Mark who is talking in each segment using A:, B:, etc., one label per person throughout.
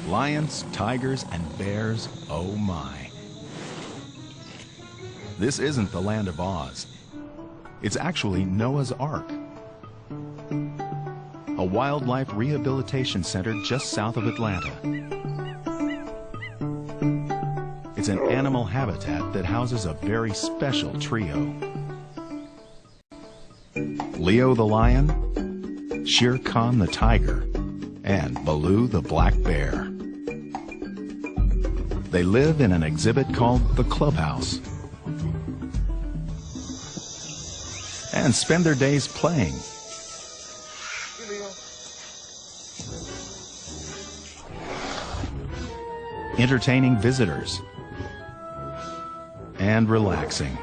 A: Lions, tigers, and bears, oh my. This isn't the land of Oz. It's actually Noah's Ark, a wildlife rehabilitation center just south of Atlanta. It's an animal habitat that houses a very special trio. Leo the lion, Shere Khan the tiger, and Baloo the black bear. They live in an exhibit called the Clubhouse and spend their days playing. Entertaining visitors and relaxing.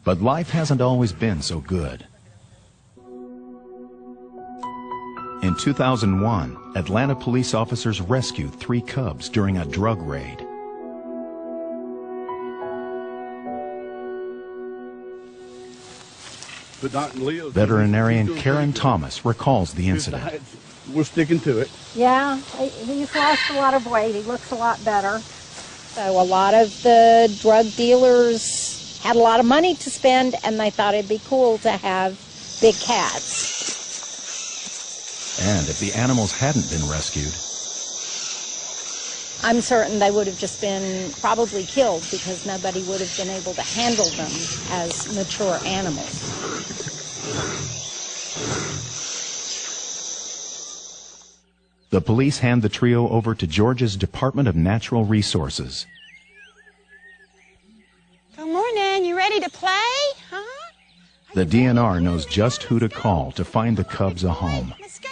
A: But life hasn't always been so good. In 2001, Atlanta police officers rescued 3 cubs during a drug raid. Veterinarian Karen Thomas recalls the incident.
B: We're sticking to it.
C: Yeah, he's lost a lot of weight. He looks a lot better. So a lot of the drug dealers had a lot of money to spend, and they thought it'd be cool to have big cats.
A: And if the animals hadn't been rescued,
C: I'm certain they would have just been probably killed because nobody would have been able to handle them as mature animals.
A: The police hand the trio over to Georgia's Department of Natural Resources.
D: Good morning. You ready to play? Huh?
A: The DNR knows just who to call to find the cubs a home.
D: Let's go.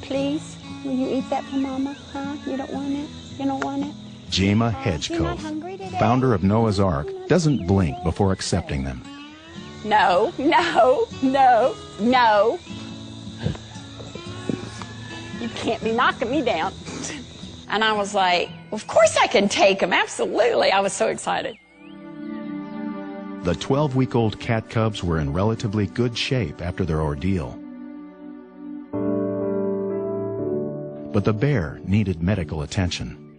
D: Please, will you eat that for Mama? Huh? You don't want it? You don't want it?
A: Jema Hedgecote, founder of Noah's Ark, doesn't blink before accepting them.
D: No, no, no, no. You can't be knocking me down. And I was like, of course I can take them, absolutely. I was so excited.
A: The 12-week-old cat cubs were in relatively good shape after their ordeal. But the bear needed medical attention.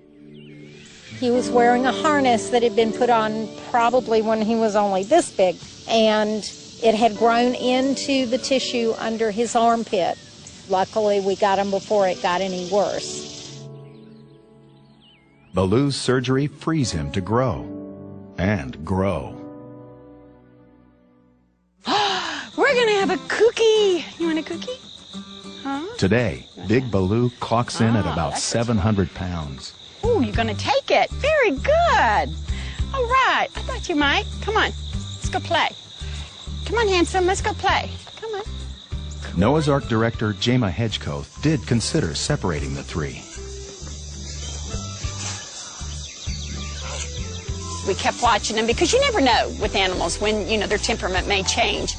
C: He was wearing a harness that had been put on probably when he was only this big, and it had grown into the tissue under his armpit. Luckily, we got him before it got any worse.
A: Baloo's surgery frees him to grow and grow.
D: We're going to have a cookie. You want a cookie? Huh?
A: Today, Big Baloo clocks in at about 700 pounds.
D: Oh, you're going to take it. Very good. All right. I thought you might. Come on. Let's go play. Come on, handsome. Let's go play. Come on.
A: Noah's Ark director Jema Hedgecote did consider separating the 3.
D: We kept watching them because you never know with animals when, you know, their temperament may change.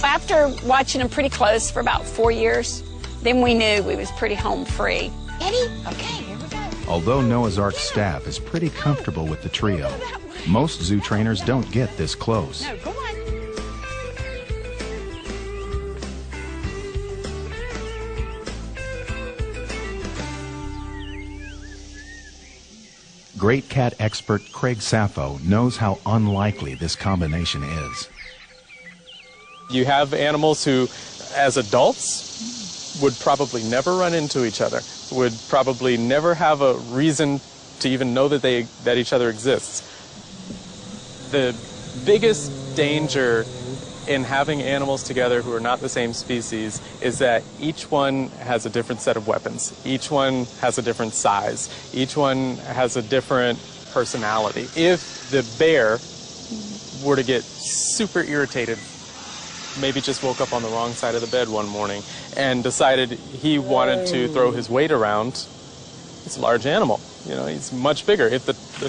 D: After watching them pretty close for about 4 years, then we knew we was pretty home free. Eddie? Okay, here we go.
A: Although Noah's Ark staff is pretty comfortable with the trio, most zoo trainers don't get this close.
D: No, go on.
A: Great cat expert Craig Sappho knows how unlikely this combination is.
E: You have animals who, as adults, would probably never run into each other, would probably never have a reason to even know that each other exists. The biggest danger in having animals together who are not the same species is that each one has a different set of weapons. Each one has a different size. Each one has a different personality. If the bear were to get super irritated, maybe just woke up on the wrong side of the bed one morning and decided he wanted to throw his weight around, it's a large animal. You know, he's much bigger. If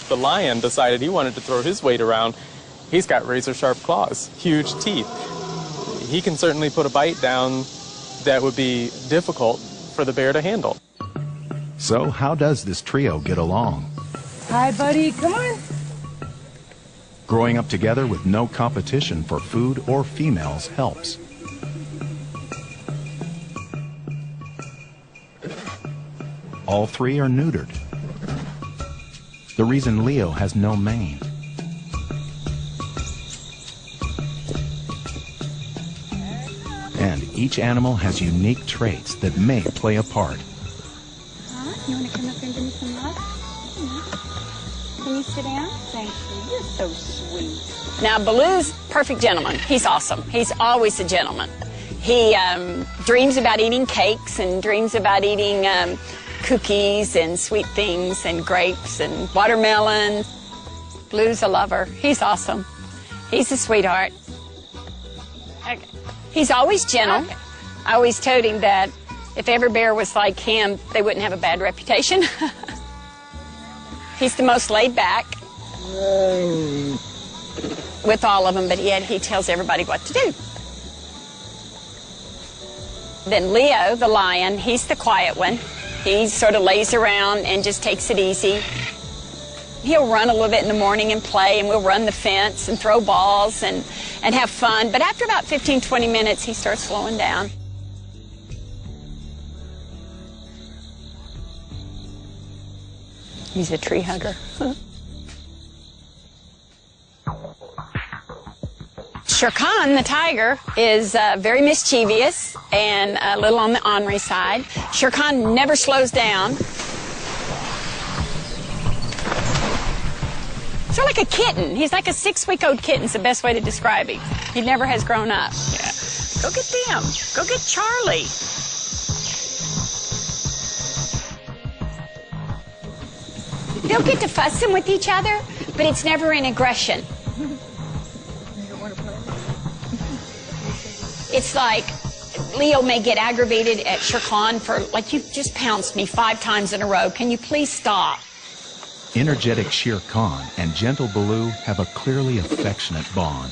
E: the lion decided he wanted to throw his weight around, he's got razor-sharp claws, huge teeth. He can certainly put a bite down that would be difficult for the bear to handle.
A: So how does this trio get along?
F: Hi, buddy. Come on.
A: Growing up together with no competition for food or females helps. all three are neutered. The reason Leo has no mane. And each animal has unique traits that may play a part.
D: You want to come up here and give me some love? Can you sit down? Thank you. You're so sweet. Now, Baloo's perfect gentleman. He's awesome. He's always a gentleman. He dreams about eating cakes and dreams about eating cookies and sweet things and grapes and watermelon. Baloo's a lover. He's awesome. He's a sweetheart. Okay. He's always gentle. Okay. I always told him that if every bear was like him, they wouldn't have a bad reputation. He's the most laid back with all of them, but yet he tells everybody what to do. Then Leo, the lion, he's the quiet one. He sort of lays around and just takes it easy. He'll run a little bit in the morning and play, and we'll run the fence and throw balls and have fun. But after about 15, 20 minutes, he starts slowing down. He's a tree hugger. Shere Khan, the tiger, is very mischievous and a little on the ornery side. Shere Khan never slows down. Sort of like a kitten. He's like a 6-week-old kitten. It's the best way to describe him. He never has grown up. Yeah. Go get them. Go get Charlie. They'll get to fussing with each other, but it's never in aggression. It's like Leo may get aggravated at Shere Khan for, like, you just pounced me 5 times in a row. Can you please stop?
A: Energetic Shere Khan and gentle Baloo have a clearly affectionate bond.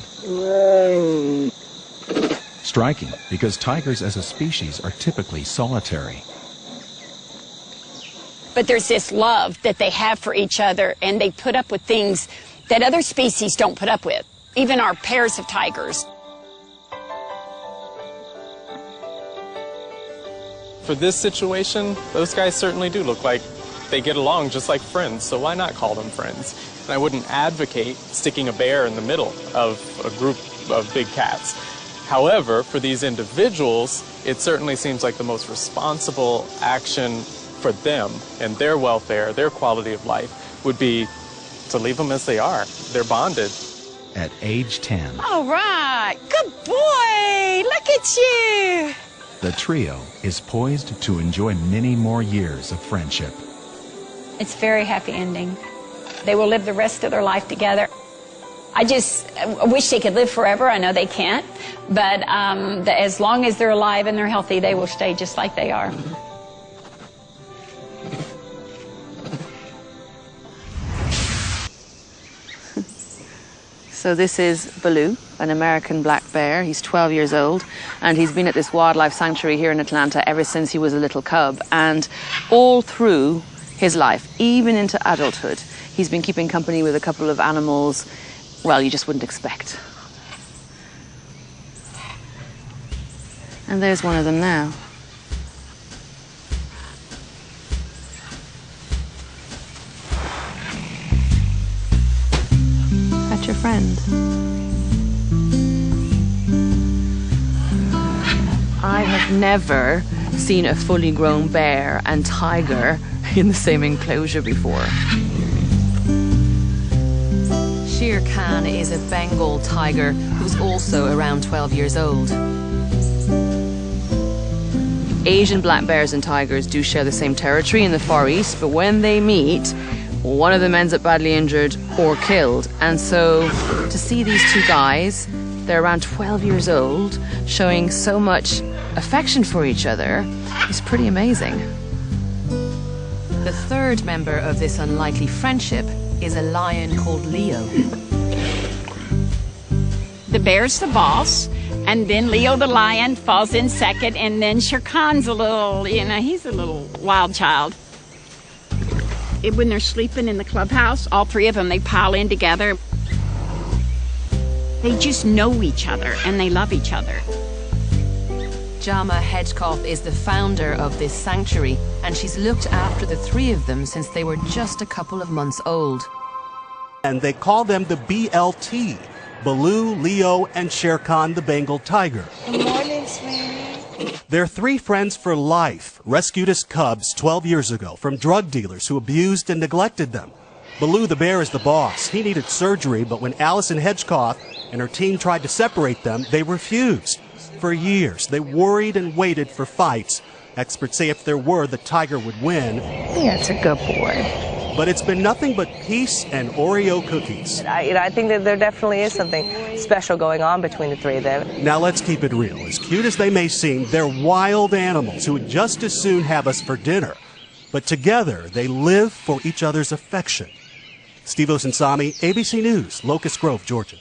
A: Striking, because tigers as a species are typically solitary.
D: But there's this love that they have for each other, and they put up with things that other species don't put up with, even our pairs of tigers.
E: For this situation, those guys certainly do look like they get along just like friends, so why not call them friends? And I wouldn't advocate sticking a bear in the middle of a group of big cats. However, for these individuals, it certainly seems like the most responsible action for them and their welfare, their quality of life, would be to leave them as they are. They're bonded.
A: At age 10,
D: All right. Good boy. Look at you.
A: the trio is poised to enjoy many more years of friendship.
D: It's a very happy ending. They will live the rest of their life together. I wish they could live forever. I know they can't. But as long as they're alive and they're healthy, they will stay just like they are.
F: So this is Baloo, an American black bear. He's 12 years old, and he's been at this wildlife sanctuary here in Atlanta ever since he was a little cub. And all through his life, even into adulthood, he's been keeping company with a couple of animals, well, you just wouldn't expect. And there's one of them now. That's your friend. I have never seen a fully grown bear and tiger in the same enclosure before. Shere Khan is a Bengal tiger who's also around 12 years old. Asian black bears and tigers do share the same territory in the Far East, but when they meet, one of them ends up badly injured or killed. And so to see these two guys, they're around 12 years old, showing so much affection for each other is pretty amazing. The third member of this unlikely friendship is a lion called Leo.
D: The bear's the boss, and then Leo the lion falls in second, and then Shere Khan's a little, he's a little wild child. When they're sleeping in the clubhouse, all three of them, they pile in together. They just know each other, and they love each other.
F: Jama Hedgecoff is the founder of this sanctuary, and she's looked after the three of them since they were just a couple of months old.
B: And they call them the BLT, Baloo, Leo, and Shere Khan the Bengal tiger.
G: Good morning, sweetie.
B: They're three friends for life, rescued as cubs 12 years ago from drug dealers who abused and neglected them. Baloo the bear is the boss. He needed surgery, but when Allison Hedgecoff and her team tried to separate them, they refused. For years, they worried and waited for fights. Experts say if there were, the tiger would win.
G: Yeah, it's a good boy.
B: But it's been nothing but peace and Oreo cookies.
G: I think that there definitely is something special going on between the three of them.
B: Now let's keep it real. As cute as they may seem, they're wild animals who would just as soon have us for dinner. But together, they live for each other's affection. Steve Osensami, ABC News, Locust Grove, Georgia.